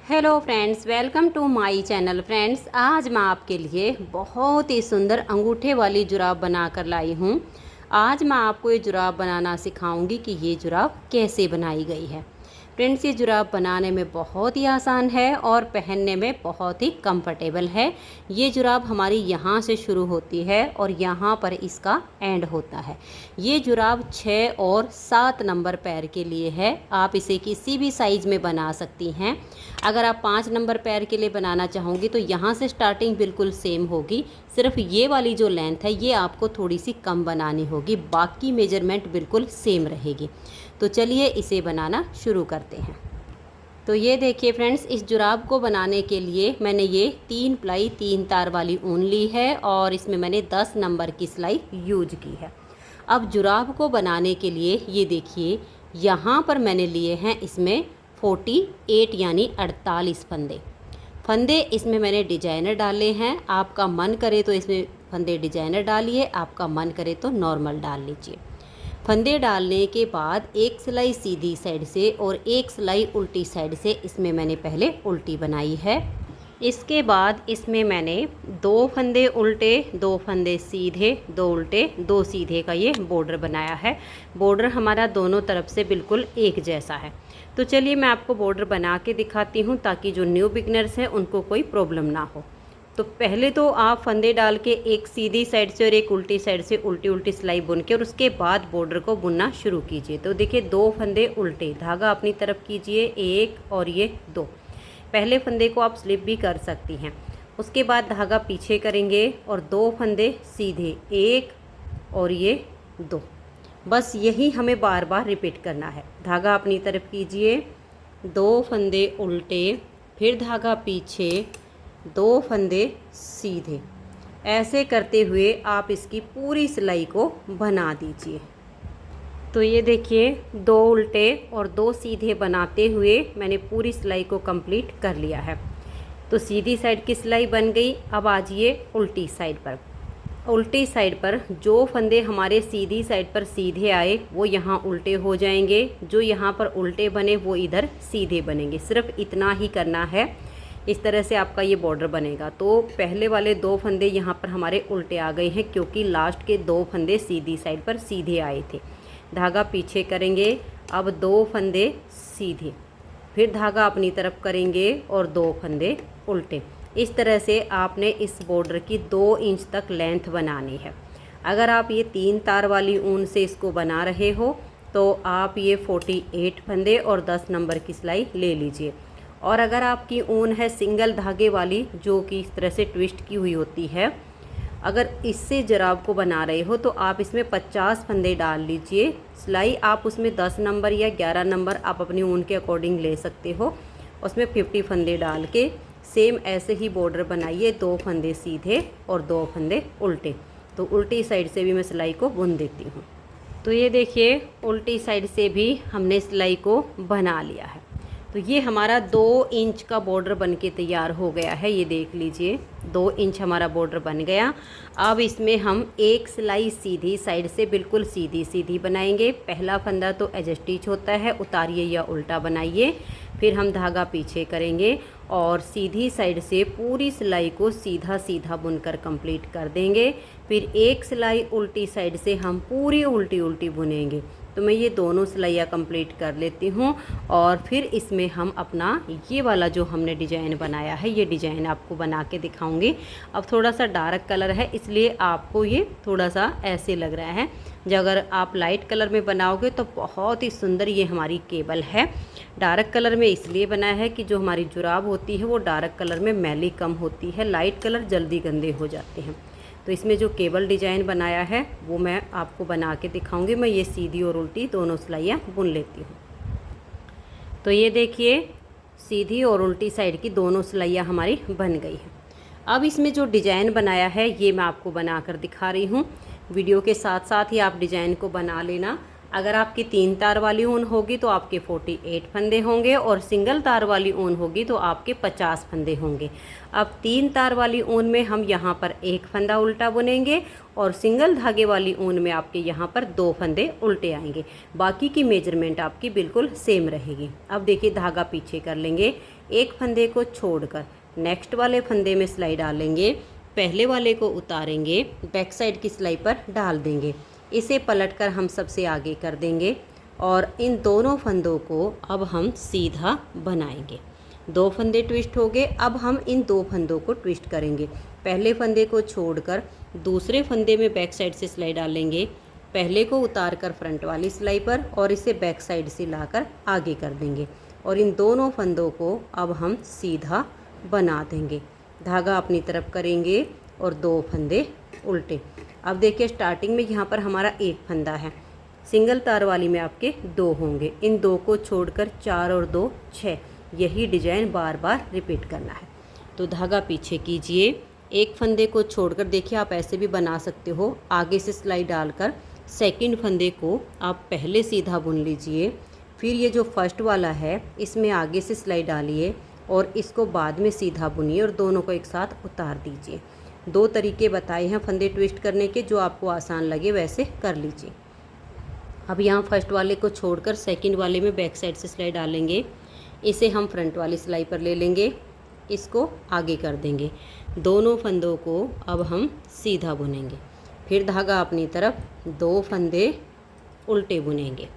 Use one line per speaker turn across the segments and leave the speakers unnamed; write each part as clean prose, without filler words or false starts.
Hello friends, welcome to my channel. Friends, आज मैं आपके लिए बहुत ही सुंदर अंगूठे वाली जुराब बना कर लाई हूँ। आज मैं आपको ये जुराब बनाना सिखाऊंगी कि ये जुराब कैसे बनाई गई है। फ्रेंड्स, ये जुराब बनाने में बहुत ही आसान है और पहनने में बहुत ही कंफर्टेबल है। ये जुराब हमारी यहाँ से शुरू होती है और यहाँ पर इसका एंड होता है। ये जुराब 6 और 7 नंबर पैर के लिए है। आप इसे किसी भी साइज़ में बना सकती हैं। अगर आप 5 नंबर पैर के लिए बनाना चाहोगी तो यहाँ से स्टार्टिंग बिल्कुल सेम होगी। सिर्फ ये वाली जो लेंथ है ये आपको थोड़ी सी कम बनानी होगी, बाकी मेजरमेंट बिल्कुल सेम रहेगी। तो चलिए इसे बनाना शुरू करते हैं। तो ये देखिए फ्रेंड्स, इस जुराब को बनाने के लिए मैंने ये 3 प्लाई 3 तार वाली ऊन ली है और इसमें मैंने 10 नंबर की सिलाई यूज की है। अब जुराब को बनाने के लिए ये देखिए, यहाँ पर मैंने लिए हैं इसमें 48 यानी 48 फंदे इसमें मैंने डिजाइनर डाले हैं। आपका मन करे तो इसमें फंदे डिजाइनर डालिए, आपका मन करे तो नॉर्मल डाल लीजिए। फंदे डालने के बाद एक सिलाई सीधी साइड से और एक सिलाई उल्टी साइड से इसमें मैंने पहले उल्टी बनाई है। इसके बाद इसमें मैंने 2 फंदे उल्टे, 2 फंदे सीधे, 2 उल्टे, 2 सीधे का ये बॉर्डर बनाया है। बॉर्डर हमारा दोनों तरफ से बिल्कुल एक जैसा है। तो चलिए मैं आपको बॉर्डर बना के दिखाती हूँ ताकि जो न्यू बिगनर्स हैं उनको कोई प्रॉब्लम ना हो। तो पहले तो आप फंदे डाल के एक सीधी साइड से और एक उल्टी साइड से उल्टी उल्टी सिलाई बुन के और उसके बाद बॉर्डर को बुनना शुरू कीजिए। तो देखिए 2 फंदे उल्टे, धागा अपनी तरफ कीजिए 1 और ये 2। पहले फंदे को आप स्लिप भी कर सकती हैं। उसके बाद धागा पीछे करेंगे और 2 फंदे सीधे, 1 और ये 2। बस यही हमें बार बार रिपीट करना है। धागा अपनी तरफ कीजिए, 2 फंदे उल्टे, फिर धागा पीछे, 2 फंदे सीधे। ऐसे करते हुए आप इसकी पूरी सिलाई को बना दीजिए। तो ये देखिए 2 उल्टे और 2 सीधे बनाते हुए मैंने पूरी सिलाई को कंप्लीट कर लिया है। तो सीधी साइड की सिलाई बन गई। अब आ जाइए उल्टी साइड पर। उल्टी साइड पर जो फंदे हमारे सीधी साइड पर सीधे आए वो यहाँ उल्टे हो जाएंगे, जो यहाँ पर उल्टे बने वो इधर सीधे बनेंगे। सिर्फ इतना ही करना है। इस तरह से आपका ये बॉर्डर बनेगा। तो पहले वाले 2 फंदे यहाँ पर हमारे उल्टे आ गए हैं क्योंकि लास्ट के 2 फंदे सीधी साइड पर सीधे आए थे। धागा पीछे करेंगे, अब 2 फंदे सीधे, फिर धागा अपनी तरफ करेंगे और 2 फंदे उल्टे। इस तरह से आपने इस बॉर्डर की 2 इंच तक लेंथ बनानी है। अगर आप ये 3 तार वाली ऊन से इसको बना रहे हो तो आप ये 48 फंदे और 10 नंबर की सिलाई ले लीजिए। और अगर आपकी ऊन है सिंगल धागे वाली जो कि इस तरह से ट्विस्ट की हुई होती है, अगर इससे जुराब को बना रहे हो तो आप इसमें 50 फंदे डाल लीजिए। सिलाई आप उसमें 10 नंबर या 11 नंबर आप अपनी ऊन के अकॉर्डिंग ले सकते हो। उसमें 50 फंदे डाल के सेम ऐसे ही बॉर्डर बनाइए, 2 फंदे सीधे और 2 फंदे उल्टे। तो उल्टी साइड से भी मैं सिलाई को बुन देती हूँ। तो ये देखिए उल्टी साइड से भी हमने सिलाई को बना लिया है। तो ये हमारा 2 इंच का बॉर्डर बन के तैयार हो गया है। ये देख लीजिए 2 इंच हमारा बॉर्डर बन गया। अब इसमें हम एक सिलाई सीधी साइड से बिल्कुल सीधी सीधी बनाएंगे। पहला फंदा तो एज स्टिच होता है, उतारिए या उल्टा बनाइए। फिर हम धागा पीछे करेंगे और सीधी साइड से पूरी सिलाई को सीधा सीधा बुनकर कंप्लीट कर देंगे। फिर एक सिलाई उल्टी साइड से हम पूरी उल्टी उल्टी बुनेंगे। तो मैं ये दोनों सिलाइयाँ कंप्लीट कर लेती हूँ और फिर इसमें हम अपना ये वाला जो हमने डिज़ाइन बनाया है ये डिज़ाइन आपको बना के दिखाऊंगी। अब थोड़ा सा डार्क कलर है इसलिए आपको ये थोड़ा सा ऐसे लग रहा है। जो अगर आप लाइट कलर में बनाओगे तो बहुत ही सुंदर ये हमारी केबल है। डार्क कलर में इसलिए बनाया है कि जो हमारी जुराब होती है वो डार्क कलर में मैली कम होती है, लाइट कलर जल्दी गंदे हो जाते हैं। तो इसमें जो केबल डिज़ाइन बनाया है वो मैं आपको बना के दिखाऊंगी। मैं ये सीधी और उल्टी दोनों सिलाइयाँ बुन लेती हूँ। तो ये देखिए सीधी और उल्टी साइड की दोनों सिलाइयाँ हमारी बन गई हैं। अब इसमें जो डिज़ाइन बनाया है ये मैं आपको बना कर दिखा रही हूँ। वीडियो के साथ साथ ही आप डिज़ाइन को बना लेना। अगर आपकी 3 तार वाली ऊन होगी तो आपके 48 फंदे होंगे और सिंगल तार वाली ऊन होगी तो आपके 50 फंदे होंगे। अब 3 तार वाली ऊन में हम यहाँ पर 1 फंदा उल्टा बुनेंगे और सिंगल धागे वाली ऊन में आपके यहाँ पर 2 फंदे उल्टे आएंगे। बाकी की मेजरमेंट आपकी बिल्कुल सेम रहेगी। अब देखिए धागा पीछे कर लेंगे, एक फंदे को छोड़कर नेक्स्ट वाले फंदे में सिलाई डालेंगे, पहले वाले को उतारेंगे, बैक साइड की सिलाई पर डाल देंगे, इसे पलटकर हम सबसे आगे कर देंगे और इन दोनों फंदों को अब हम सीधा बनाएंगे। 2 फंदे ट्विस्ट हो गए। अब हम इन 2 फंदों को ट्विस्ट करेंगे। पहले फंदे को छोड़कर दूसरे फंदे में बैक साइड से सिलाई डालेंगे, पहले को उतारकर फ्रंट वाली सिलाई पर और इसे बैक साइड से लाकर आगे कर देंगे और इन दोनों फंदों को अब हम सीधा बना देंगे। धागा अपनी तरफ करेंगे और 2 फंदे उल्टे। अब देखिए स्टार्टिंग में यहाँ पर हमारा 1 फंदा है, सिंगल तार वाली में आपके 2 होंगे, इन 2 को छोड़कर 4 और 2 6, यही डिजाइन बार बार रिपीट करना है। तो धागा पीछे कीजिए, एक फंदे को छोड़कर देखिए आप ऐसे भी बना सकते हो, आगे से सिलाई डालकर सेकंड फंदे को आप पहले सीधा बुन लीजिए, फिर ये जो फर्स्ट वाला है इसमें आगे से सिलाई डालिए और इसको बाद में सीधा बुनिए और दोनों को एक साथ उतार दीजिए। 2 तरीके बताए हैं फंदे ट्विस्ट करने के, जो आपको आसान लगे वैसे कर लीजिए। अब यहाँ फर्स्ट वाले को छोड़कर सेकंड वाले में बैक साइड से सिलाई डालेंगे, इसे हम फ्रंट वाली सिलाई पर ले लेंगे, इसको आगे कर देंगे, दोनों फंदों को अब हम सीधा बुनेंगे। फिर धागा अपनी तरफ, 2 फंदे उल्टे बुनेंगे,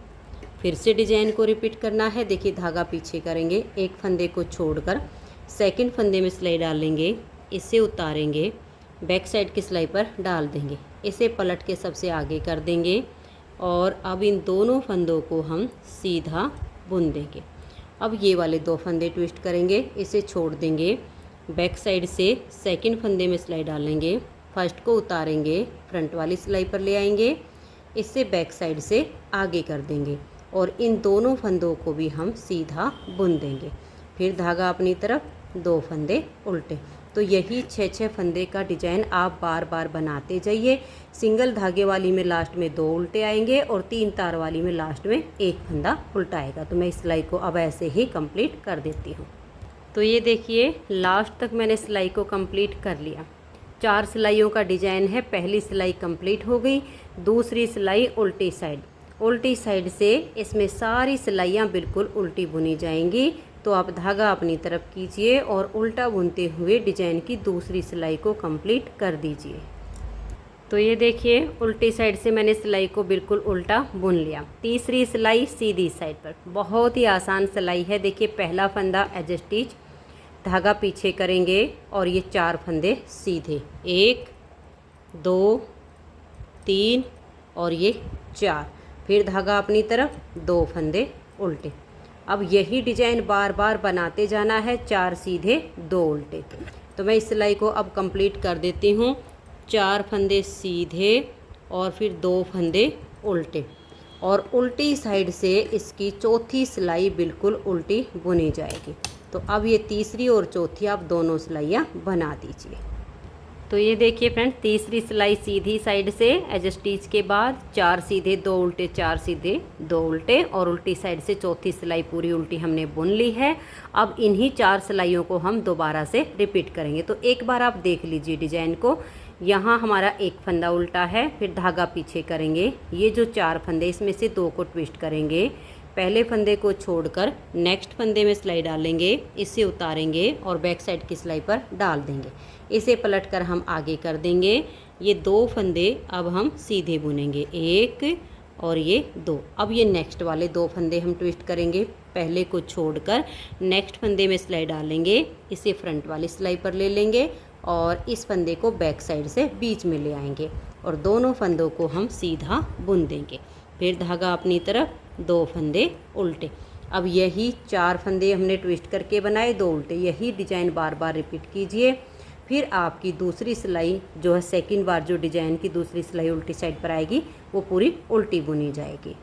फिर से डिजाइन को रिपीट करना है। देखिए धागा पीछे करेंगे, एक फंदे को छोड़कर सेकंड फंदे में सिलाई डालेंगे, इसे उतारेंगे, बैक साइड की सिलाई पर डाल देंगे, इसे पलट के सबसे आगे कर देंगे और अब इन दोनों फंदों को हम सीधा बुन देंगे। अब ये वाले 2 फंदे ट्विस्ट करेंगे, इसे छोड़ देंगे, बैक साइड से सेकंड फंदे में सिलाई डालेंगे, फर्स्ट को उतारेंगे, फ्रंट वाली सिलाई पर ले आएंगे, इससे बैक साइड से आगे कर देंगे और इन दोनों फंदों को भी हम सीधा बुन देंगे। फिर धागा अपनी तरफ, 2 फंदे उल्टे। तो यही 6-6 फंदे का डिजाइन आप बार बार बनाते जाइए। सिंगल धागे वाली में लास्ट में 2 उल्टे आएंगे और 3 तार वाली में लास्ट में 1 फंदा उल्टा आएगा। तो मैं इस सिलाई को अब ऐसे ही कंप्लीट कर देती हूँ। तो ये देखिए लास्ट तक मैंने सिलाई को कंप्लीट कर लिया। 4 सिलाइयों का डिजाइन है। पहली सिलाई कंप्लीट हो गई, दूसरी सिलाई उल्टी साइड से इसमें सारी सिलाइयाँ बिल्कुल उल्टी बुनी जाएंगी। तो आप धागा अपनी तरफ कीजिए और उल्टा बुनते हुए डिजाइन की दूसरी सिलाई को कंप्लीट कर दीजिए। तो ये देखिए उल्टी साइड से मैंने सिलाई को बिल्कुल उल्टा बुन लिया। तीसरी सिलाई सीधी साइड पर, बहुत ही आसान सिलाई है। देखिए पहला फंदा एज स्टिच, धागा पीछे करेंगे और ये 4 फंदे सीधे, 1 2 3 और ये 4, फिर धागा अपनी तरफ, 2 फंदे उल्टे। अब यही डिजाइन बार बार बनाते जाना है, 4 सीधे 2 उल्टे। तो मैं इस सिलाई को अब कंप्लीट कर देती हूँ। 4 फंदे सीधे और फिर 2 फंदे उल्टे और उल्टी साइड से इसकी चौथी सिलाई बिल्कुल उल्टी बुनी जाएगी। तो अब ये तीसरी और चौथी आप दोनों सिलाइयाँ बना दीजिए। तो ये देखिए फ्रेंड, तीसरी सिलाई सीधी साइड से एज स्टिच के बाद 4 सीधे 2 उल्टे, 4 सीधे 2 उल्टे और उल्टी साइड से चौथी सिलाई पूरी उल्टी हमने बुन ली है। अब इन्हीं 4 सिलाइयों को हम दोबारा से रिपीट करेंगे। तो एक बार आप देख लीजिए डिजाइन को। यहाँ हमारा 1 फंदा उल्टा है, फिर धागा पीछे करेंगे, ये जो 4 फंदे इसमें से 2 को ट्विस्ट करेंगे, पहले फंदे को छोड़कर नेक्स्ट फंदे में सिलाई डालेंगे, इसे उतारेंगे और बैक साइड की सिलाई पर डाल देंगे, इसे पलटकर हम आगे कर देंगे। ये 2 फंदे अब हम सीधे बुनेंगे, 1 और ये 2। अब ये नेक्स्ट वाले 2 फंदे हम ट्विस्ट करेंगे, पहले को छोड़कर नेक्स्ट फंदे में सिलाई डालेंगे, इसे फ्रंट वाली सिलाई पर ले लेंगे और इस फंदे को बैक साइड से बीच में ले आएंगे और दोनों फंदों को हम सीधा बुन देंगे। फिर धागा अपनी तरफ, 2 फंदे उल्टे। अब यही 4 फंदे हमने ट्विस्ट करके बनाए, 2 उल्टे, यही डिजाइन बार बार रिपीट कीजिए। फिर आपकी दूसरी सिलाई जो है, सेकंड बार जो डिजाइन की दूसरी सिलाई उल्टी साइड पर आएगी वो पूरी उल्टी बुनी जाएगी।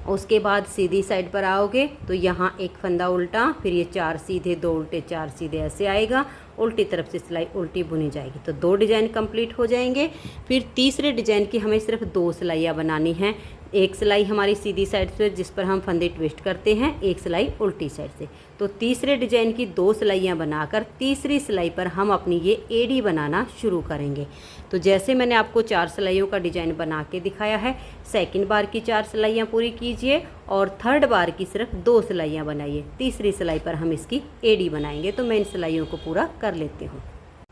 उसके बाद सीधी साइड पर आओगे तो यहाँ 1 फंदा उल्टा, फिर ये 4 सीधे 2 उल्टे, 4 सीधे ऐसे आएगा उल्टी तरफ से सिलाई उल्टी बुनी जाएगी। तो 2 डिज़ाइन कंप्लीट हो जाएंगे। फिर तीसरे डिज़ाइन की हमें सिर्फ 2 सिलाइयाँ बनानी हैं। एक सिलाई हमारी सीधी साइड से जिस पर हम फंदे ट्विस्ट करते हैं, एक सिलाई उल्टी साइड से। तो तीसरे डिज़ाइन की 2 सिलाइयाँ बनाकर तीसरी सिलाई पर हम अपनी ये एड़ी बनाना शुरू करेंगे। तो जैसे मैंने आपको 4 सिलाइयों का डिज़ाइन बना के दिखाया है, सेकंड बार की 4 सिलाइयाँ पूरी कीजिए और थर्ड बार की सिर्फ 2 सिलाइयाँ बनाइए। तीसरी सिलाई पर हम इसकी एड़ी बनाएंगे। तो मैं इन सिलाइयों को पूरा कर लेती हूँ।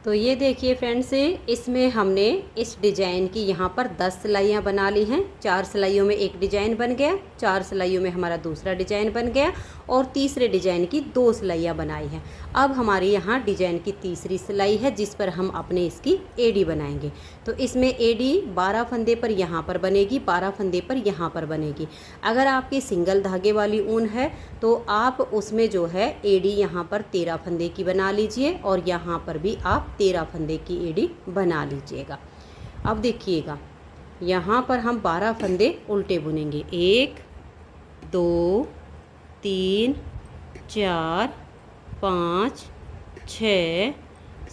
तो ये देखिए फ्रेंड्स, इसमें हमने इस डिज़ाइन की यहाँ पर 10 सिलाइयाँ बना ली हैं। 4 सिलाइयों में एक डिज़ाइन बन गया, 4 सिलाइयों में हमारा दूसरा डिज़ाइन बन गया और तीसरे डिज़ाइन की 2 सिलाइयाँ बनाई हैं। अब हमारी यहाँ डिज़ाइन की तीसरी सिलाई है जिस पर हम अपने इसकी एड़ी बनाएंगे। तो इसमें एड़ी 12 फंदे पर यहाँ पर बनेगी, 12 फंदे पर यहाँ पर बनेगी। अगर आपकी सिंगल धागे वाली ऊन है तो आप उसमें जो है एड़ी यहाँ पर 13 फंदे की बना लीजिए और यहाँ पर भी आप 13 फंदे की एड़ी बना लीजिएगा। अब देखिएगा, यहाँ पर हम 12 फंदे उल्टे बुनेंगे। 1 2 3 4 5 6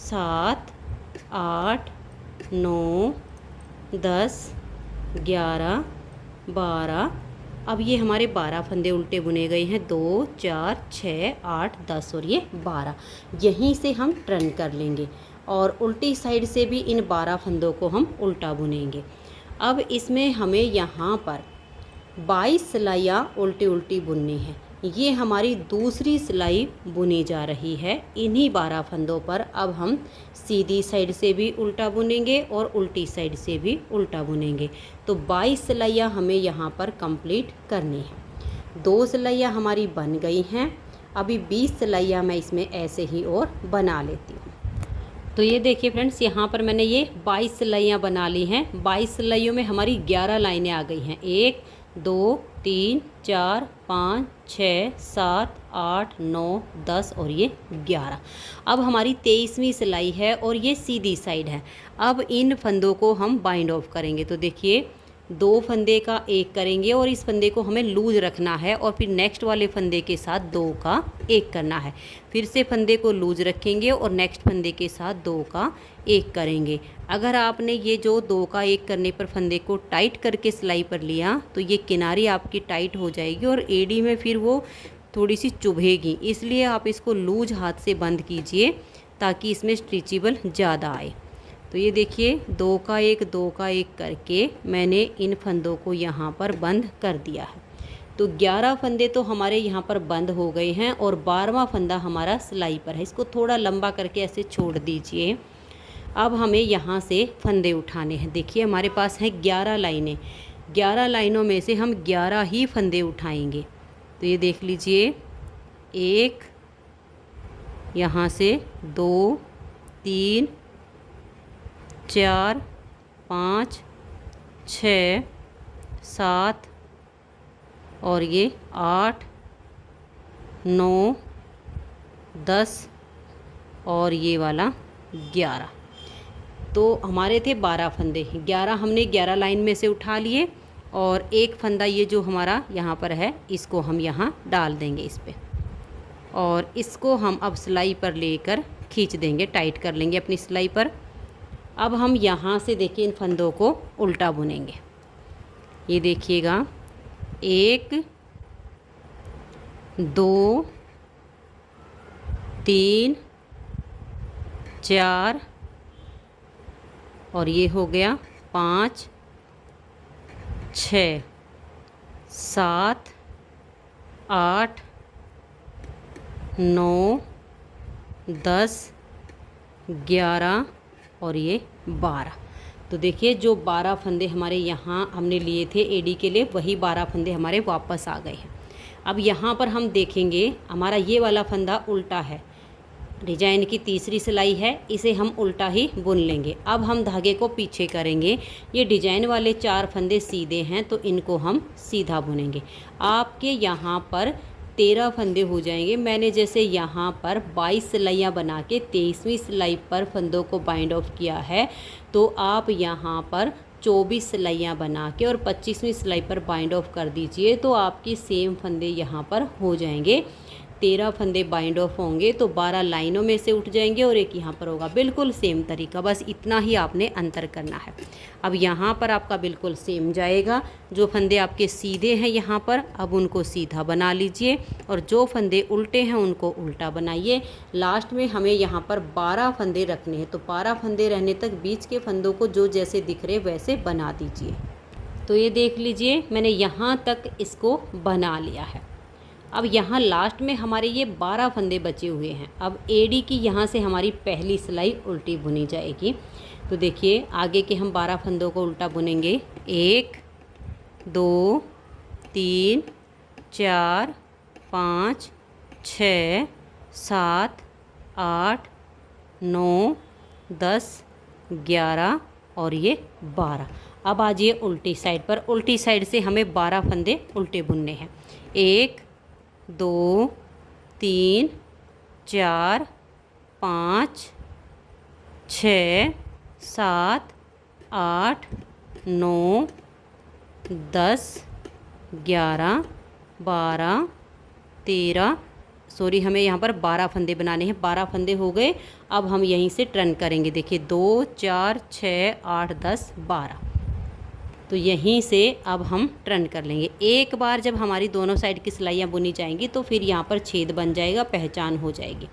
7 8 9 10 11 12। अब ये हमारे 12 फंदे उल्टे बुने गए हैं। 2 4 6 8 10 और ये 12। यहीं से हम टर्न कर लेंगे और उल्टी साइड से भी इन 12 फंदों को हम उल्टा बुनेंगे। अब इसमें हमें यहाँ पर 22 सिलाइयाँ उल्टी उल्टी बुननी है। ये हमारी दूसरी सिलाई बुनी जा रही है। इन्हीं 12 फंदों पर अब हम सीधी साइड से भी उल्टा बुनेंगे और उल्टी साइड से भी उल्टा बुनेंगे। तो 22 सिलाइयाँ हमें यहाँ पर कंप्लीट करनी है। 2 सिलाइयाँ हमारी बन गई हैं। अभी 20 सिलाइयाँ मैं इसमें ऐसे ही और बना लेती हूँ। तो ये देखिए फ्रेंड्स, यहाँ पर मैंने ये 22 सिलाइयाँ बना ली हैं। 22 सिलाइयों में हमारी 11 लाइनें आ गई हैं। 1 2 3 4 5 6 7 8 9 10 और ये 11। अब हमारी 23वीं सिलाई है और ये सीधी साइड है। अब इन फंदों को हम बाइंड ऑफ करेंगे। तो देखिए, 2 फंदे का एक करेंगे और इस फंदे को हमें लूज रखना है और फिर नेक्स्ट वाले फंदे के साथ 2 का एक करना है। फिर से फंदे को लूज रखेंगे और नेक्स्ट फंदे के साथ 2 का एक करेंगे। अगर आपने ये जो 2 का एक करने पर फंदे को टाइट करके सिलाई पर लिया तो ये किनारी आपकी टाइट हो जाएगी और एड़ी में फिर वो थोड़ी सी चुभेगी। इसलिए आप इसको लूज हाथ से बंद कीजिए ताकि इसमें स्ट्रेचेबल ज़्यादा आए। तो ये देखिए, 2 का एक करके मैंने इन फंदों को यहाँ पर बंद कर दिया है। तो 11 फंदे तो हमारे यहाँ पर बंद हो गए हैं और 12वां फंदा हमारा सिलाई पर है। इसको थोड़ा लंबा करके ऐसे छोड़ दीजिए। अब हमें यहाँ से फंदे उठाने हैं। देखिए, हमारे पास हैं 11 लाइनें। 11 लाइनों में से हम 11 ही फंदे उठाएंगे। तो ये देख लीजिए, 1, यहाँ से 2 3 4 5 6 7 और ये 8 9 10 और ये वाला 11। तो हमारे थे 12 फंदे। 11 हमने 11 लाइन में से उठा लिए और एक फंदा ये जो हमारा यहाँ पर है इसको हम यहाँ डाल देंगे इस पे और इसको हम अब सिलाई पर लेकर खींच देंगे, टाइट कर लेंगे अपनी सिलाई पर। अब हम यहाँ से देखिए इन फंदों को उल्टा बुनेंगे। ये देखिएगा, 1 2 3 4 और ये हो गया 5 6 7 8 9 10 11 और ये 12। तो देखिए, जो 12 फंदे हमारे यहाँ हमने लिए थे एडी के लिए, वही 12 फंदे हमारे वापस आ गए हैं। अब यहाँ पर हम देखेंगे, हमारा ये वाला फंदा उल्टा है। डिजाइन की तीसरी सिलाई है, इसे हम उल्टा ही बुन लेंगे। अब हम धागे को पीछे करेंगे। ये डिजाइन वाले 4 फंदे सीधे हैं तो इनको हम सीधा बुनेंगे। आपके यहाँ पर 13 फंदे हो जाएंगे। मैंने जैसे यहाँ पर 22 सिलाइयाँ बना के 23वीं सिलाई पर फंदों को बाइंड ऑफ किया है, तो आप यहाँ पर 24 सिलाइयाँ बना के और 25वीं सिलाई पर बाइंड ऑफ कर दीजिए तो आपकी सेम फंदे यहाँ पर हो जाएंगे। 13 फंदे बाइंड ऑफ होंगे तो 12 लाइनों में से उठ जाएंगे और एक यहाँ पर होगा। बिल्कुल सेम तरीका, बस इतना ही आपने अंतर करना है। अब यहाँ पर आपका बिल्कुल सेम जाएगा। जो फंदे आपके सीधे हैं यहाँ पर, अब उनको सीधा बना लीजिए और जो फंदे उल्टे हैं उनको उल्टा बनाइए। लास्ट में हमें यहाँ पर 12 फंदे रखने हैं, तो 12 फंदे रहने तक बीच के फंदों को जो जैसे दिख रहे वैसे बना दीजिए। तो ये देख लीजिए मैंने यहाँ तक इसको बना लिया है। अब यहाँ लास्ट में हमारे ये 12 फंदे बचे हुए हैं। अब एड़ी की यहाँ से हमारी पहली सिलाई उल्टी बुनी जाएगी। तो देखिए आगे के हम 12 फंदों को उल्टा बुनेंगे। 1 2 3 4 5 6 7 8 9 10 11 और ये 12। अब आ जाइए उल्टी साइड पर। उल्टी साइड से हमें 12 फंदे उल्टे बुनने हैं। 1 2 3 4 5 6 7 8 9 10 11 12 13 सॉरी हमें यहाँ पर 12 फंदे बनाने हैं। 12 फंदे हो गए। अब हम यहीं से टर्न करेंगे। देखिए 2 4 6 8 10 12। तो यहीं से अब हम टर्न कर लेंगे। एक बार जब हमारी दोनों साइड की सिलाइयाँ बुनी जाएंगी तो फिर यहाँ पर छेद बन जाएगा, पहचान हो जाएगी।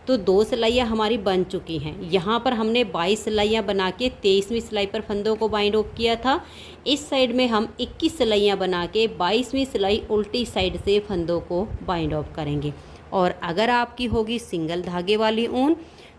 तो 2 सिलाइयाँ हमारी बन चुकी हैं। यहाँ पर हमने 22 सिलाइयाँ बना के 23वीं सिलाई पर फंदों को बाइंड ऑफ किया था। इस साइड में हम 21 सिलाइयाँ बना के 22वीं सिलाई उल्टी साइड से फंदों को बाइंड ऑफ करेंगे। और अगर आपकी होगी सिंगल धागे वाली ऊन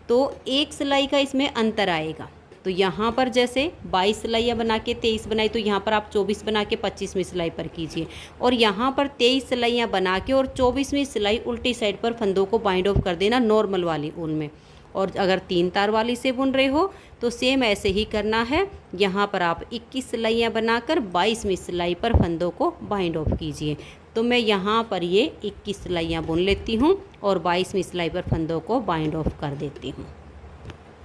तो एक सिलाई का इसमें अंतर आएगा। तो यहाँ पर जैसे 22 सिलाइयाँ बना के 23 बनाई, तो यहाँ पर आप 24 बना के 25वीं सिलाई पर कीजिए। और यहाँ पर 23 सिलाइयाँ बना के और 24वीं सिलाई उल्टी साइड पर फंदों को बाइंड ऑफ कर देना नॉर्मल वाली ऊन में। और अगर 3 तार वाली से बुन रहे हो तो सेम ऐसे ही करना है। यहाँ पर आप 21 सिलाइयाँ बनाकर 22वीं सिलाई पर फंदों को बाइंड ऑफ कीजिए। तो मैं यहाँ पर ये 21 सिलाइयाँ बुन लेती हूँ और 22वीं सिलाई पर फंदों को बाइंड ऑफ कर देती हूँ।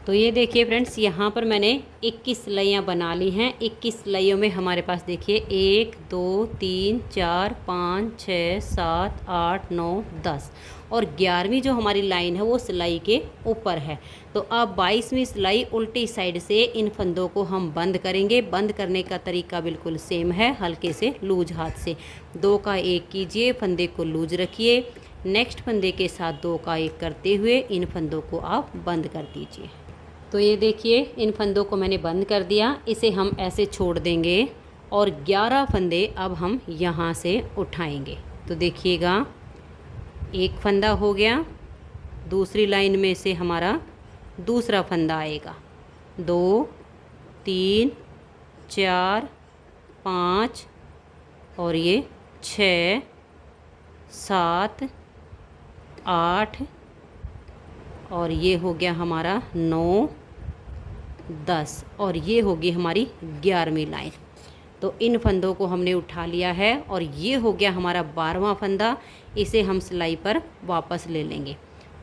तो ये देखिए फ्रेंड्स, यहाँ पर मैंने 21 सिलाइयाँ बना ली हैं। 21 सिलाइयों में हमारे पास देखिए 1 2 3 4 5 6 7 8 9 10 और 11वीं जो हमारी लाइन है वो सिलाई के ऊपर है। तो अब 22वीं सिलाई उल्टी साइड से इन फंदों को हम बंद करेंगे। बंद करने का तरीका बिल्कुल सेम है, हल्के से लूज हाथ से 2 का 1 कीजिए, फंदे को लूज रखिए। नेक्स्ट फंदे के साथ 2 का 1 करते हुए इन फंदों को आप बंद कर दीजिए। तो ये देखिए इन फंदों को मैंने बंद कर दिया। इसे हम ऐसे छोड़ देंगे और 11 फंदे अब हम यहाँ से उठाएंगे। तो देखिएगा एक फंदा हो गया, दूसरी लाइन में से हमारा दूसरा फंदा आएगा। 2 3 4 5 और ये 6 7 8 और ये हो गया हमारा 9 10 और ये होगी हमारी 11वीं लाइन। तो इन फंदों को हमने उठा लिया है और ये हो गया हमारा 12वां फंदा। इसे हम सिलाई पर वापस ले लेंगे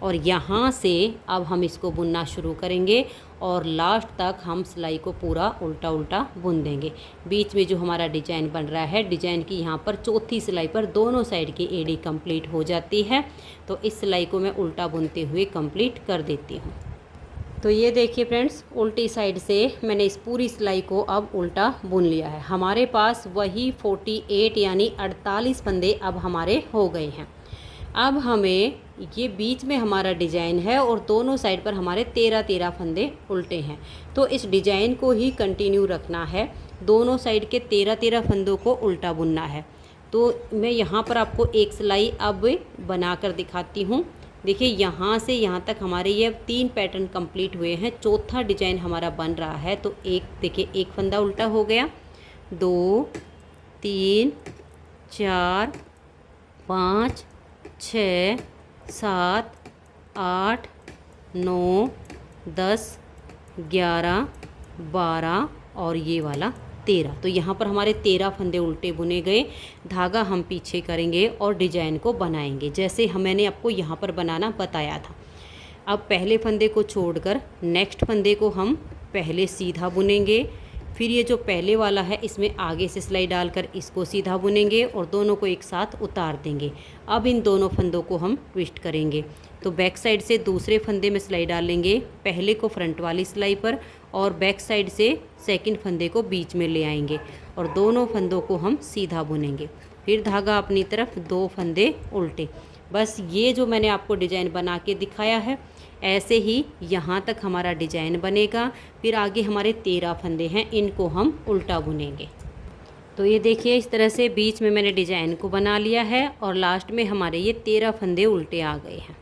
और यहाँ से अब हम इसको बुनना शुरू करेंगे और लास्ट तक हम सिलाई को पूरा उल्टा उल्टा बुन देंगे। बीच में जो हमारा डिजाइन बन रहा है, डिजाइन की यहाँ पर चौथी सिलाई पर दोनों साइड की एड़ी कंप्लीट हो जाती है। तो इस सिलाई को मैं उल्टा बुनते हुए कंप्लीट कर देती हूँ। तो ये देखिए फ्रेंड्स, उल्टी साइड से मैंने इस पूरी सिलाई को अब उल्टा बुन लिया है। हमारे पास वही 48 यानी 48 फंदे अब हमारे हो गए हैं। अब हमें ये बीच में हमारा डिजाइन है और दोनों साइड पर हमारे 13 फंदे उल्टे हैं। तो इस डिजाइन को ही कंटिन्यू रखना है, दोनों साइड के 13 फंदों को उल्टा बुनना है। तो मैं यहाँ पर आपको एक सिलाई अब बना कर दिखाती हूँ। देखिए यहाँ से यहाँ तक हमारे ये 3 पैटर्न कंप्लीट हुए हैं, चौथा डिजाइन हमारा बन रहा है। तो एक देखिए एक फंदा उल्टा हो गया, 2 3 4 5 6 7 8 9 10 11 12 और ये वाला 13। तो यहाँ पर हमारे 13 फंदे उल्टे बुने गए। धागा हम पीछे करेंगे और डिजाइन को बनाएंगे जैसे मैंने आपको यहाँ पर बनाना बताया था। अब पहले फंदे को छोड़कर नेक्स्ट फंदे को हम पहले सीधा बुनेंगे, फिर ये जो पहले वाला है इसमें आगे से सिलाई डालकर इसको सीधा बुनेंगे और दोनों को एक साथ उतार देंगे। अब इन दोनों फंदों को हम ट्विस्ट करेंगे। तो बैक साइड से दूसरे फंदे में सिलाई डालेंगे, पहले को फ्रंट वाली सिलाई पर और बैक साइड से सेकंड फंदे को बीच में ले आएंगे और दोनों फंदों को हम सीधा बुनेंगे। फिर धागा अपनी तरफ, 2 फंदे उल्टे। बस ये जो मैंने आपको डिज़ाइन बना के दिखाया है ऐसे ही यहाँ तक हमारा डिज़ाइन बनेगा। फिर आगे हमारे 13 फंदे हैं, इनको हम उल्टा बुनेंगे। तो ये देखिए इस तरह से बीच में मैंने डिज़ाइन को बना लिया है और लास्ट में हमारे ये 13 फंदे उल्टे आ गए हैं।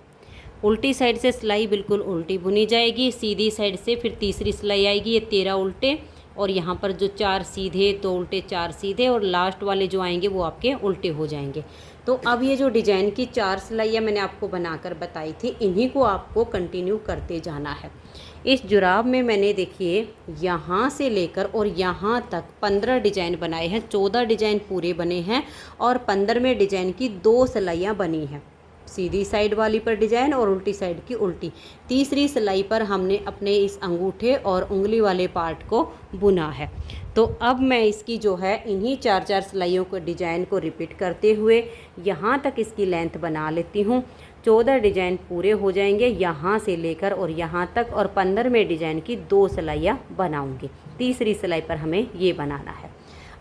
उल्टी साइड से सिलाई बिल्कुल उल्टी बुनी जाएगी, सीधी साइड से फिर तीसरी सिलाई आएगी, ये 13 उल्टे और यहाँ पर जो 4 सीधे, 2 उल्टे, 4 सीधे और लास्ट वाले जो आएंगे वो आपके उल्टे हो जाएंगे। तो अब ये जो डिज़ाइन की 4 सिलाइयाँ मैंने आपको बनाकर बताई थी, इन्हीं को आपको कंटिन्यू करते जाना है। इस जुराब में मैंने देखिए यहाँ से लेकर और यहाँ तक 15 डिज़ाइन बनाए हैं, 14 डिज़ाइन पूरे बने हैं और 15वें डिज़ाइन की 2 सिलाइयाँ बनी हैं, सीधी साइड वाली पर डिज़ाइन और उल्टी साइड की उल्टी। तीसरी सिलाई पर हमने अपने इस अंगूठे और उंगली वाले पार्ट को बुना है। तो अब मैं इसकी जो है इन्हीं 4-4 सिलाइयों को डिज़ाइन को रिपीट करते हुए यहाँ तक इसकी लेंथ बना लेती हूँ। 14 डिज़ाइन पूरे हो जाएंगे यहाँ से लेकर और यहाँ तक और 15वें डिज़ाइन की 2 सिलाइयाँ बनाऊँगी। तीसरी सिलाई पर हमें ये बनाना है।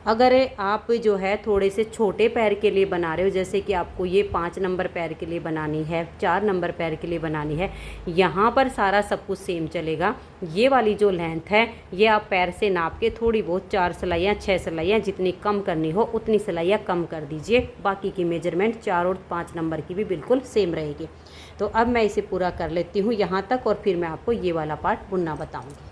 अगर आप जो है थोड़े से छोटे पैर के लिए बना रहे हो, जैसे कि आपको ये 5 नंबर पैर के लिए बनानी है, 4 नंबर पैर के लिए बनानी है, यहाँ पर सारा सब कुछ सेम चलेगा। ये वाली जो लेंथ है ये आप पैर से नाप के थोड़ी बहुत 4 सिलाइयाँ 6 सिलाइयाँ जितनी कम करनी हो उतनी सिलाइयाँ कम कर दीजिए। बाकी की मेजरमेंट 4 और 5 नंबर की भी बिल्कुल सेम रहेगी। तो अब मैं इसे पूरा कर लेती हूँ यहाँ तक और फिर मैं आपको ये वाला पार्ट बुनना बताऊँगी।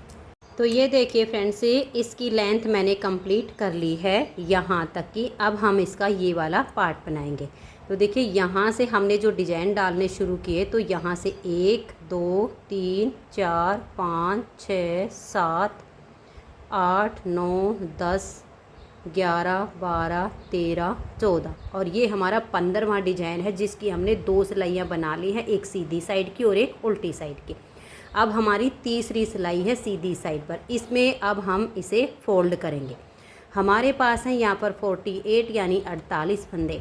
तो ये देखिए फ्रेंड्स, इसकी लेंथ मैंने कंप्लीट कर ली है यहाँ तक की। अब हम इसका ये वाला पार्ट बनाएंगे। तो देखिए यहाँ से हमने जो डिज़ाइन डालने शुरू किए तो यहाँ से 1 2 3 4 5 6 7 8 9 10 11 12 13 14 और ये हमारा 15वां डिज़ाइन है जिसकी हमने 2 सिलाइयाँ बना ली हैं, एक सीधी साइड की और एक उल्टी साइड की। अब हमारी तीसरी सिलाई है सीधी साइड पर, इसमें अब हम इसे फोल्ड करेंगे। हमारे पास है यहाँ पर 48 यानी 48 फंदे।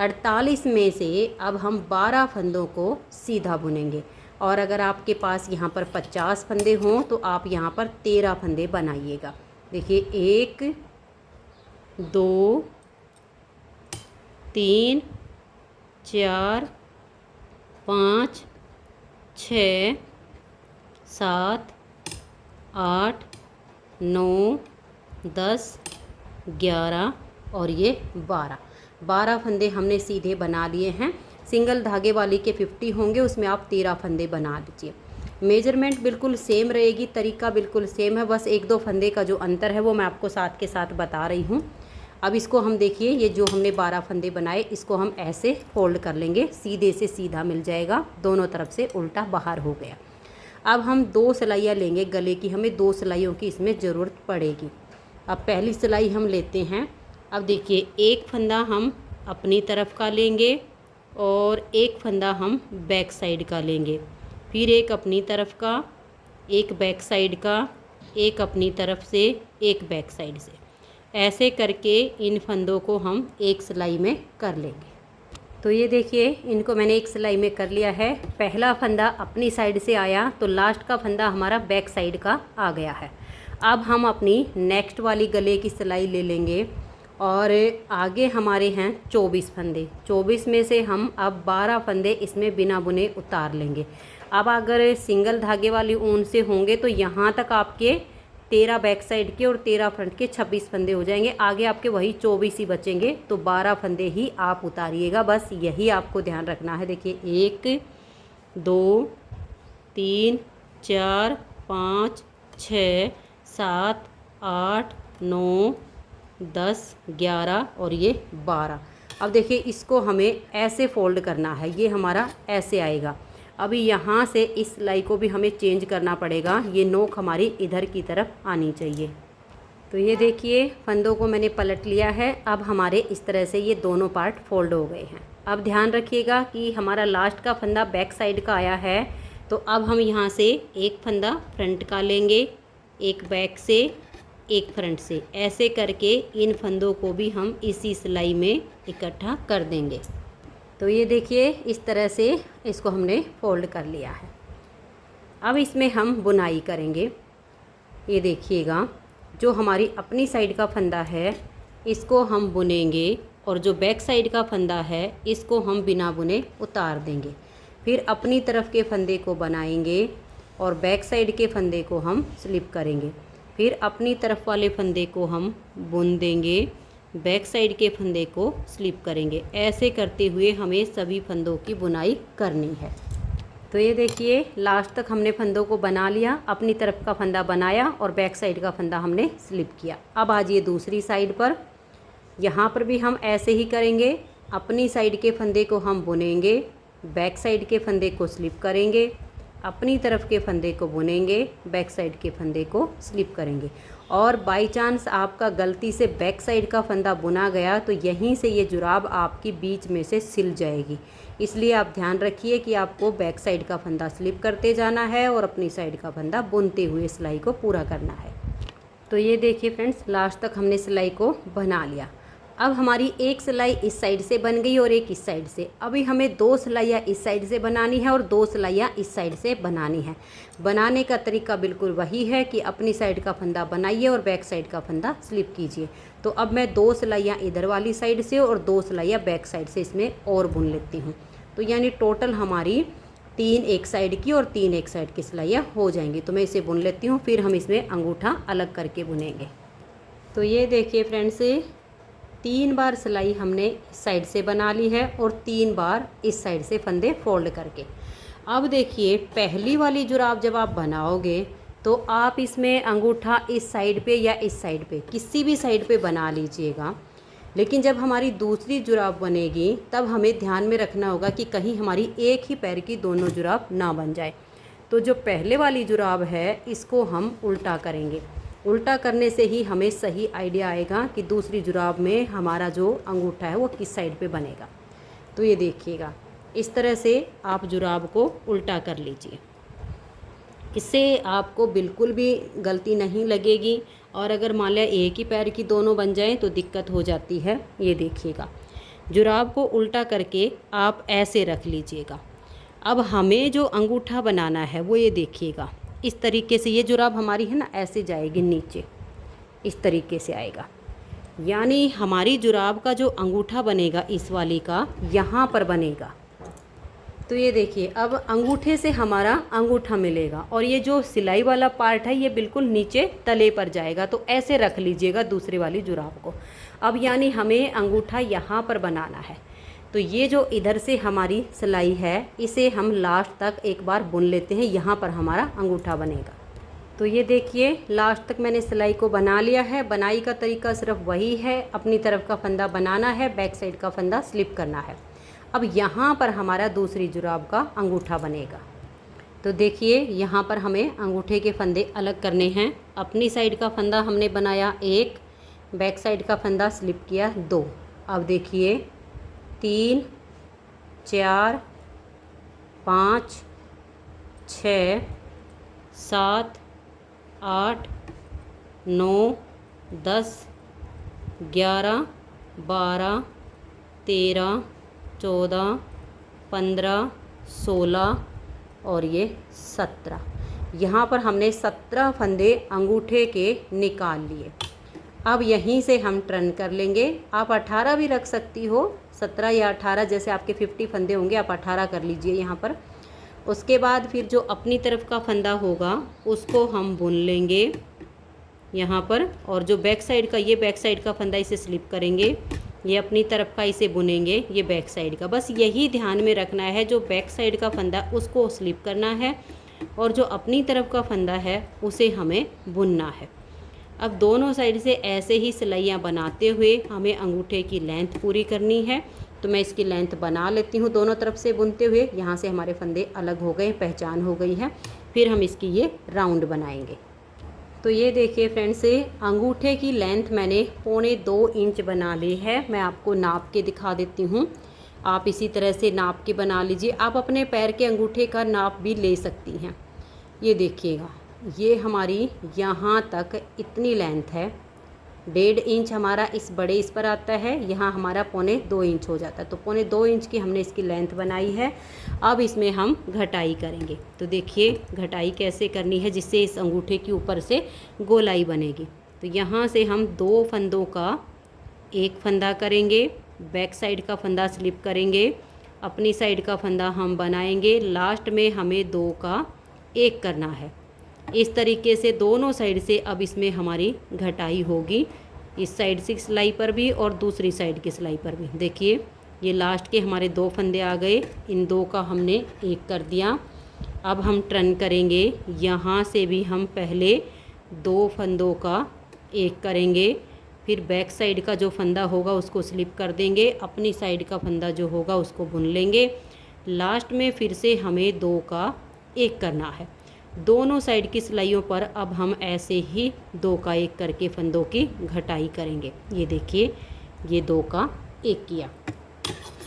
48 में से अब हम 12 फंदों को सीधा बुनेंगे और अगर आपके पास यहाँ पर 50 फंदे हों तो आप यहाँ पर 13 फंदे बनाइएगा। देखिए 1 2 3 4 5 6 7 8 9 10 11 और ये 12 फंदे हमने सीधे बना लिए हैं। सिंगल धागे वाली के 50 होंगे, उसमें आप 13 फंदे बना दीजिए। मेजरमेंट बिल्कुल सेम रहेगी, तरीका बिल्कुल सेम है, बस 1-2 फंदे का जो अंतर है वो मैं आपको साथ के साथ बता रही हूँ। अब इसको हम देखिए, ये जो हमने 12 फंदे बनाए इसको हम ऐसे फोल्ड कर लेंगे, सीधे से सीधा मिल जाएगा, दोनों तरफ से उल्टा बाहर हो गया। अब हम 2 सिलाइयाँ लेंगे गले की, हमें 2 सिलाइयों की इसमें ज़रूरत पड़ेगी। अब पहली सिलाई हम लेते हैं। अब देखिए एक फंदा हम अपनी तरफ का लेंगे और एक फंदा हम बैक साइड का लेंगे, फिर एक अपनी तरफ का, एक बैक साइड का, एक अपनी तरफ से, एक बैक साइड से। ऐसे करके इन फंदों को हम एक सिलाई में कर लेंगे। तो ये देखिए इनको मैंने एक सिलाई में कर लिया है। पहला फंदा अपनी साइड से आया तो लास्ट का फंदा हमारा बैक साइड का आ गया है। अब हम अपनी नेक्स्ट वाली गले की सिलाई ले लेंगे और आगे हमारे हैं 24 फंदे। 24 में से हम अब 12 फंदे इसमें बिना बुने उतार लेंगे। अब अगर सिंगल धागे वाली ऊन से होंगे तो यहाँ तक आपके 13 बैक साइड के और 13 फ्रंट के 26 फंदे हो जाएंगे। आगे आपके वही 24 ही बचेंगे, तो 12 फंदे ही आप उतारिएगा, बस यही आपको ध्यान रखना है। देखिए 1 2 3 4 5 6 7 8 9 10 11 और ये 12। अब देखिए इसको हमें ऐसे फोल्ड करना है, ये हमारा ऐसे आएगा। अभी यहाँ से इस सिलाई को भी हमें चेंज करना पड़ेगा, ये नोक हमारी इधर की तरफ आनी चाहिए। तो ये देखिए फंदों को मैंने पलट लिया है। अब हमारे इस तरह से ये दोनों पार्ट फोल्ड हो गए हैं। अब ध्यान रखिएगा कि हमारा लास्ट का फंदा बैक साइड का आया है, तो अब हम यहाँ से एक फंदा फ्रंट का लेंगे, एक बैक से एक फ्रंट से। ऐसे करके इन फंदों को भी हम इसी सिलाई में इकट्ठा कर देंगे। तो ये देखिए इस तरह से इसको हमने फोल्ड कर लिया है। अब इसमें हम बुनाई करेंगे। ये देखिएगा जो हमारी अपनी साइड का फंदा है इसको हम बुनेंगे और जो बैक साइड का फंदा है इसको हम बिना बुने उतार देंगे। फिर अपनी तरफ के फंदे को बनाएंगे और बैक साइड के फंदे को हम स्लिप करेंगे। फिर अपनी तरफ वाले फंदे को हम बुन देंगे, बैक साइड के फंदे को स्लिप करेंगे। ऐसे करते हुए हमें सभी फंदों की बुनाई करनी है। तो ये देखिए लास्ट तक हमने फंदों को बना लिया। अपनी तरफ का फंदा बनाया और बैक साइड का फंदा हमने स्लिप किया। अब आ जाइए दूसरी साइड पर। यहाँ पर भी हम ऐसे ही करेंगे। अपनी साइड के फंदे को हम बुनेंगे, बैक साइड के फंदे को स्लिप करेंगे, अपनी तरफ के फंदे को बुनेंगे, बैक साइड के फंदे को स्लिप करेंगे। और बाई चांस आपका गलती से बैक साइड का फंदा बुना गया तो यहीं से ये जुराब आपकी बीच में से सिल जाएगी। इसलिए आप ध्यान रखिए कि आपको बैक साइड का फंदा स्लिप करते जाना है और अपनी साइड का फंदा बुनते हुए सिलाई को पूरा करना है। तो ये देखिए फ्रेंड्स लास्ट तक हमने सिलाई को बना लिया। अब हमारी एक सिलाई इस साइड से बन गई और एक इस साइड से। अभी हमें 2 सिलाइयाँ इस साइड से बनानी है और 2 सिलाइयाँ इस साइड से बनानी है। बनाने का तरीका बिल्कुल वही है कि अपनी साइड का फंदा बनाइए और बैक साइड का फंदा स्लिप कीजिए। तो अब मैं 2 सिलाइयाँ इधर वाली साइड से और 2 सिलाइयाँ बैक साइड से इसमें और बुन लेती हूँ। तो यानी टोटल हमारी 3 एक साइड की और 3 एक साइड की सिलाइयाँ हो जाएंगी। तो मैं इसे बुन लेती हूँ, फिर हम इसमें अंगूठा अलग करके बुनेंगे। तो ये देखिए फ्रेंड्स 3 बार सिलाई हमने इस साइड से बना ली है और 3 बार इस साइड से फंदे फोल्ड करके। अब देखिए पहली वाली जुराब जब आप बनाओगे तो आप इसमें अंगूठा इस साइड पे या इस साइड पे किसी भी साइड पे बना लीजिएगा। लेकिन जब हमारी दूसरी जुराब बनेगी तब हमें ध्यान में रखना होगा कि कहीं हमारी एक ही पैर की दोनों जुराब ना बन जाए। तो जो पहले वाली जुराब है इसको हम उल्टा करेंगे। उल्टा करने से ही हमें सही आइडिया आएगा कि दूसरी जुराब में हमारा जो अंगूठा है वो किस साइड पे बनेगा। तो ये देखिएगा इस तरह से आप जुराब को उल्टा कर लीजिए। इससे आपको बिल्कुल भी गलती नहीं लगेगी। और अगर मान लिया एक ही पैर की दोनों बन जाएं तो दिक्कत हो जाती है। ये देखिएगा जुराब को उल्टा करके आप ऐसे रख लीजिएगा। अब हमें जो अंगूठा बनाना है वो ये देखिएगा इस तरीके से। ये जुराब हमारी है ना ऐसे जाएगी नीचे, इस तरीके से आएगा। यानी हमारी जुराब का जो अंगूठा बनेगा इस वाली का यहाँ पर बनेगा। तो ये देखिए अब अंगूठे से हमारा अंगूठा मिलेगा और ये जो सिलाई वाला पार्ट है ये बिल्कुल नीचे तले पर जाएगा। तो ऐसे रख लीजिएगा दूसरी वाली जुराब को। अब यानी हमें अंगूठा यहाँ पर बनाना है। तो ये जो इधर से हमारी सिलाई है इसे हम लास्ट तक एक बार बुन लेते हैं। यहाँ पर हमारा अंगूठा बनेगा। तो ये देखिए लास्ट तक मैंने सिलाई को बना लिया है। बनाई का तरीका सिर्फ वही है, अपनी तरफ का फंदा बनाना है, बैक साइड का फंदा स्लिप करना है। अब यहाँ पर हमारा दूसरी जुराब का अंगूठा बनेगा। तो देखिए यहाँ पर हमें अंगूठे के फंदे अलग करने हैं। अपनी साइड का फंदा हमने बनाया 1, बैक साइड का फंदा स्लिप किया 2। अब देखिए 3, 4, 5, 6, 7, 8, 9, 10, 11, 12, 13, 14, 15, 16 और ये 17। यहाँ पर हमने 17 फंदे अंगूठे के निकाल लिए। अब यहीं से हम टर्न कर लेंगे। आप 18 भी रख सकती हो, 17 या 18 जैसे आपके 50 फंदे होंगे आप 18 कर लीजिए यहाँ पर। उसके बाद फिर जो अपनी तरफ का फंदा होगा उसको हम बुन लेंगे यहाँ पर। और जो बैक साइड का, ये बैक साइड का फंदा इसे स्लिप करेंगे, ये अपनी तरफ का इसे बुनेंगे, ये बैक साइड का। बस यही ध्यान में रखना है, जो बैक साइड का फंदा उसको स्लिप करना है और जो अपनी तरफ का फंदा है उसे हमें बुनना है। अब दोनों साइड से ऐसे ही सिलाइयाँ बनाते हुए हमें अंगूठे की लेंथ पूरी करनी है। तो मैं इसकी लेंथ बना लेती हूँ दोनों तरफ से बुनते हुए। यहाँ से हमारे फंदे अलग हो गए, पहचान हो गई है। फिर हम इसकी ये राउंड बनाएंगे। तो ये देखिए फ्रेंड्स अंगूठे की लेंथ मैंने 1.25 इंच बना ली है। मैं आपको नाप के दिखा देती हूँ। आप इसी तरह से नाप के बना लीजिए। आप अपने पैर के अंगूठे का नाप भी ले सकती हैं। ये देखिएगा ये हमारी यहाँ तक इतनी लेंथ है। 1.5 इंच हमारा इस बड़े इस पर आता है, यहाँ हमारा 1.25 इंच हो जाता है। तो 1.25 इंच की हमने इसकी लेंथ बनाई है। अब इसमें हम घटाई करेंगे। तो देखिए घटाई कैसे करनी है जिससे इस अंगूठे के ऊपर से गोलाई बनेगी। तो यहाँ से हम 2 फंदों का एक फंदा करेंगे, बैक साइड का फंदा स्लिप करेंगे, अपनी साइड का फंदा हम बनाएंगे, लास्ट में हमें 2 का एक करना है। इस तरीके से दोनों साइड से अब इसमें हमारी घटाई होगी, इस साइड से सिलाई पर भी और दूसरी साइड की सिलाई पर भी। देखिए ये लास्ट के हमारे 2 फंदे आ गए, इन 2 का हमने एक कर दिया। अब हम टर्न करेंगे, यहाँ से भी हम पहले 2 फंदों का एक करेंगे, फिर बैक साइड का जो फंदा होगा उसको स्लिप कर देंगे, अपनी साइड का फंदा जो होगा उसको बुन लेंगे, लास्ट में फिर से हमें 2 का एक करना है। दोनों साइड की सिलाइयों पर अब हम ऐसे ही 2 का एक करके फंदों की घटाई करेंगे। ये देखिए ये 2 का एक किया,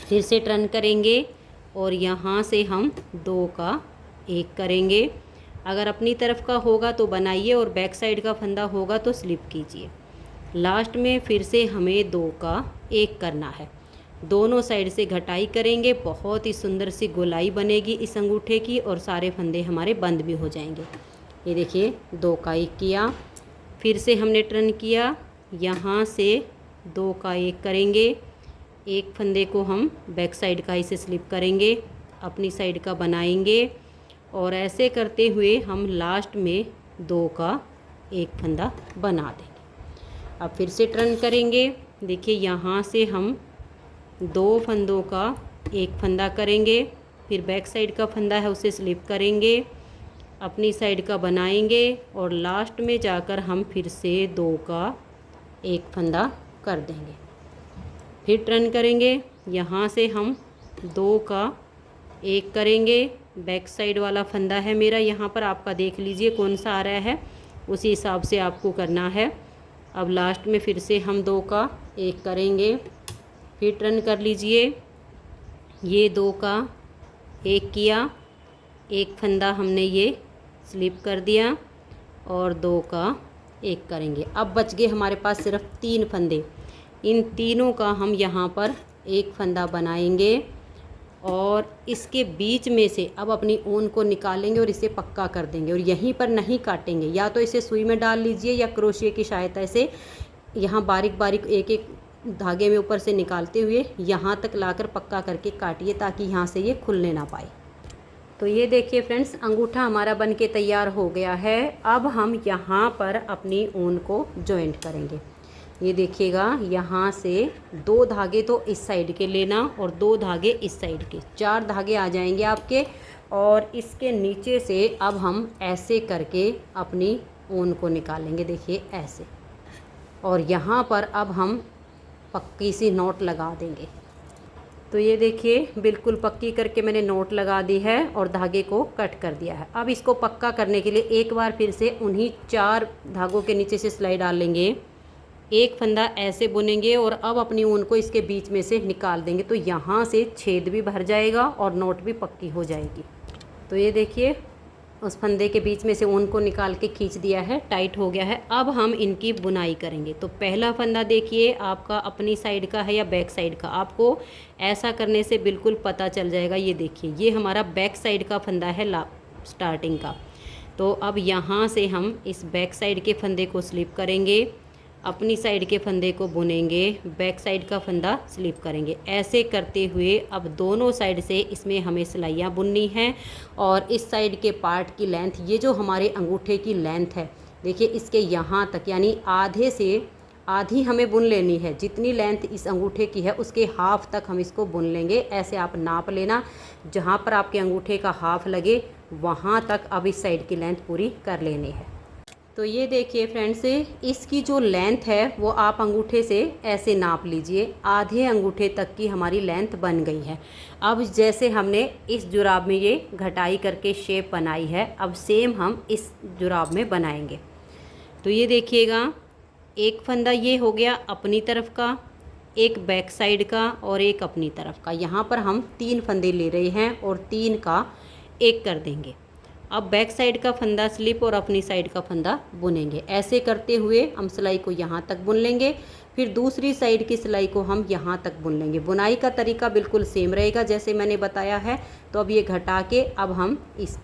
फिर से टर्न करेंगे और यहाँ से हम 2 का एक करेंगे। अगर अपनी तरफ का होगा तो बनाइए और बैक साइड का फंदा होगा तो स्लिप कीजिए। लास्ट में फिर से हमें 2 का एक करना है, दोनों साइड से घटाई करेंगे, बहुत ही सुंदर सी गोलाई बनेगी इस अंगूठे की और सारे फंदे हमारे बंद भी हो जाएंगे। ये देखिए 2 का एक किया, फिर से हमने टर्न किया, यहाँ से 2 का एक करेंगे, एक फंदे को हम बैक साइड का इसे स्लिप करेंगे, अपनी साइड का बनाएंगे और ऐसे करते हुए हम लास्ट में 2 का एक फंदा बना देंगे। अब फिर से टर्न करेंगे, देखिए यहाँ से हम 2 फंदों का एक फंदा करेंगे, फिर बैक साइड का फंदा है उसे स्लिप करेंगे, अपनी साइड का बनाएंगे और लास्ट में जाकर हम फिर से 2 का एक फंदा कर देंगे। फिर टर्न करेंगे, यहाँ से हम 2 का एक करेंगे, बैक साइड वाला फंदा है मेरा, यहाँ पर आपका देख लीजिए कौन सा आ रहा है, उसी हिसाब से आपको करना है। अब लास्ट में फिर से हम 2 का एक करेंगे, फिर टर्न कर लीजिए, ये 2 का एक किया, एक फंदा हमने ये स्लिप कर दिया और 2 का एक करेंगे। अब बच गए हमारे पास सिर्फ 3 फंदे, इन तीनों का हम यहाँ पर एक फंदा बनाएंगे और इसके बीच में से अब अपनी ऊन को निकालेंगे और इसे पक्का कर देंगे और यहीं पर नहीं काटेंगे, या तो इसे सुई में डाल लीजिए या क्रोशिया की सहायता से यहाँ बारीक बारीक एक एक धागे में ऊपर से निकालते हुए यहाँ तक लाकर पक्का करके काटिए ताकि यहाँ से ये खुलने ना पाए। तो ये देखिए फ्रेंड्स अंगूठा हमारा बन के तैयार हो गया है। अब हम यहाँ पर अपनी ऊन को जॉइंट करेंगे। ये देखिएगा यहाँ से 2 धागे तो इस साइड के लेना और 2 धागे इस साइड के, 4 धागे आ जाएंगे आपके। और इसके नीचे से अब हम ऐसे करके अपनी ऊन को निकालेंगे, देखिए ऐसे, और यहाँ पर अब हम पक्की सी नोट लगा देंगे। तो ये देखिए बिल्कुल पक्की करके मैंने नोट लगा दी है और धागे को कट कर दिया है। अब इसको पक्का करने के लिए एक बार फिर से उन्हीं 4 धागों के नीचे से सिलाई डाल लेंगे, एक फंदा ऐसे बुनेंगे और अब अपनी ऊन को इसके बीच में से निकाल देंगे, तो यहाँ से छेद भी भर जाएगा और नोट भी पक्की हो जाएगी। तो ये देखिए उस फंदे के बीच में से ऊन को निकाल के खींच दिया है, टाइट हो गया है। अब हम इनकी बुनाई करेंगे। तो पहला फंदा देखिए आपका अपनी साइड का है या बैक साइड का, आपको ऐसा करने से बिल्कुल पता चल जाएगा। ये देखिए ये हमारा बैक साइड का फंदा है स्टार्टिंग का। तो अब यहाँ से हम इस बैक साइड के फंदे को स्लिप करेंगे, अपनी साइड के फंदे को बुनेंगे, बैक साइड का फंदा स्लिप करेंगे। ऐसे करते हुए अब दोनों साइड से इसमें हमें सिलाइयाँ बुननी हैं। और इस साइड के पार्ट की लेंथ, ये जो हमारे अंगूठे की लेंथ है देखिए इसके यहाँ तक, यानी आधे से आधी हमें बुन लेनी है। जितनी लेंथ इस अंगूठे की है उसके हाफ तक हम इसको बुन लेंगे। ऐसे आप नाप लेना, जहाँ पर आपके अंगूठे का हाफ लगे वहाँ तक अब इस साइड की लेंथ पूरी कर लेनी है। तो ये देखिए फ्रेंड्स इसकी जो लेंथ है वो आप अंगूठे से ऐसे नाप लीजिए, आधे अंगूठे तक की हमारी लेंथ बन गई है। अब जैसे हमने इस जुराब में ये घटाई करके शेप बनाई है, अब सेम हम इस जुराब में बनाएंगे। तो ये देखिएगा एक फंदा ये हो गया अपनी तरफ का, एक बैक साइड का और एक अपनी तरफ का। यहाँ पर हम 3 फंदे ले रहे हैं और 3 का एक कर देंगे। अब बैक साइड का फंदा स्लिप और अपनी साइड का फंदा बुनेंगे। ऐसे करते हुए हम सिलाई को यहाँ तक बुन लेंगे, फिर दूसरी साइड की सिलाई को हम यहाँ तक बुन लेंगे। बुनाई का तरीका बिल्कुल सेम रहेगा जैसे मैंने बताया है। तो अब ये घटा के अब हम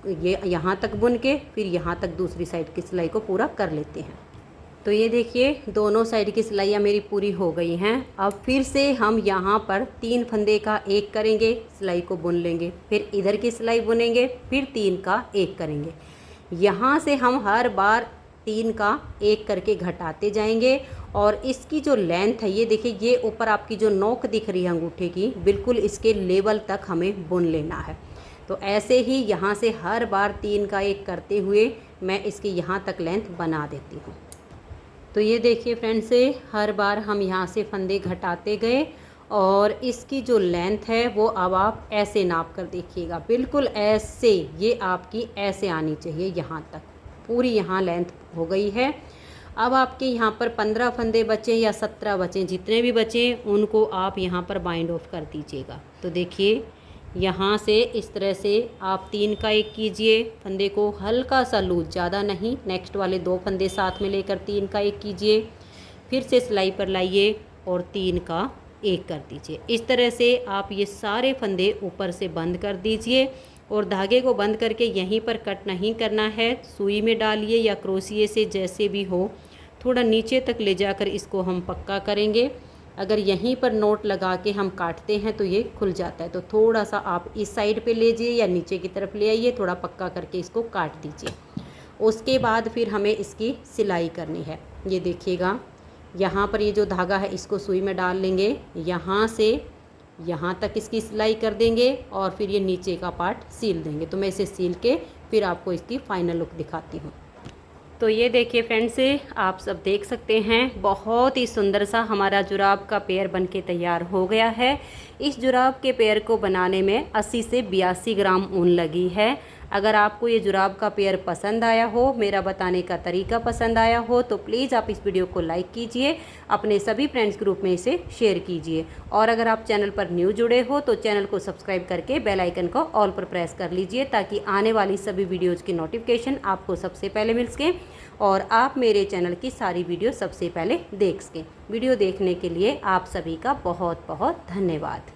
ये यहाँ तक बुन के फिर यहाँ तक दूसरी साइड की सिलाई को पूरा कर लेते हैं। तो ये देखिए दोनों साइड की सिलाइयाँ मेरी पूरी हो गई हैं। अब फिर से हम यहाँ पर 3 फंदे का एक करेंगे, सिलाई को बुन लेंगे, फिर इधर की सिलाई बुनेंगे, फिर 3 का एक करेंगे। यहाँ से हम हर बार 3 का एक करके घटाते जाएंगे और इसकी जो लेंथ है ये देखिए, ये ऊपर आपकी जो नोक दिख रही है अंगूठे की, बिल्कुल इसके लेवल तक हमें बुन लेना है। तो ऐसे ही यहाँ से हर बार 3 का एक करते हुए मैं इसकी यहाँ तक लेंथ बना देती हूँ। तो ये देखिए फ्रेंड्स, हर बार हम यहाँ से फंदे घटाते गए और इसकी जो लेंथ है वो अब आप ऐसे नाप कर देखिएगा, बिल्कुल ऐसे, ये आपकी ऐसे आनी चाहिए यहाँ तक। पूरी यहाँ लेंथ हो गई है। अब आपके यहाँ पर 15 फंदे बचे या 17 बचे, जितने भी बचे उनको आप यहाँ पर बाइंड ऑफ कर दीजिएगा। तो देखिए यहाँ से इस तरह से आप 3 का एक कीजिए, फंदे को हल्का सा लूज, ज़्यादा नहीं। नेक्स्ट वाले 2 फंदे साथ में लेकर 3 का एक कीजिए, फिर से सिलाई पर लाइए और 3 का एक कर दीजिए। इस तरह से आप ये सारे फंदे ऊपर से बंद कर दीजिए और धागे को बंद करके यहीं पर कट नहीं करना है, सुई में डालिए या क्रोशिए से, जैसे भी हो, थोड़ा नीचे तक ले जाकर इसको हम पक्का करेंगे। अगर यहीं पर नोट लगा के हम काटते हैं तो ये खुल जाता है। तो थोड़ा सा आप इस साइड पे ले जाइए या नीचे की तरफ ले आइए, थोड़ा पक्का करके इसको काट दीजिए। उसके बाद फिर हमें इसकी सिलाई करनी है। ये देखिएगा यहाँ पर ये जो धागा है इसको सुई में डाल लेंगे, यहाँ से यहाँ तक इसकी सिलाई कर देंगे और फिर ये नीचे का पार्ट सील देंगे। तो मैं इसे सील के फिर आपको इसकी फाइनल लुक दिखाती हूँ। तो ये देखिए फ्रेंड्स, आप सब देख सकते हैं बहुत ही सुंदर सा हमारा जुराब का पेयर बनके तैयार हो गया है। इस जुराब के पेयर को बनाने में 80 से 82 ग्राम ऊन लगी है। अगर आपको ये जुराब का पेयर पसंद आया हो, मेरा बताने का तरीका पसंद आया हो, तो प्लीज़ आप इस वीडियो को लाइक कीजिए, अपने सभी फ्रेंड्स ग्रुप में इसे शेयर कीजिए। और अगर आप चैनल पर न्यू जुड़े हो तो चैनल को सब्सक्राइब करके बेल आइकन को ऑल पर प्रेस कर लीजिए, ताकि आने वाली सभी वीडियोज़ की नोटिफिकेशन आपको सबसे पहले मिल सके और आप मेरे चैनल की सारी वीडियो सबसे पहले देख सकें। वीडियो देखने के लिए आप सभी का बहुत बहुत धन्यवाद।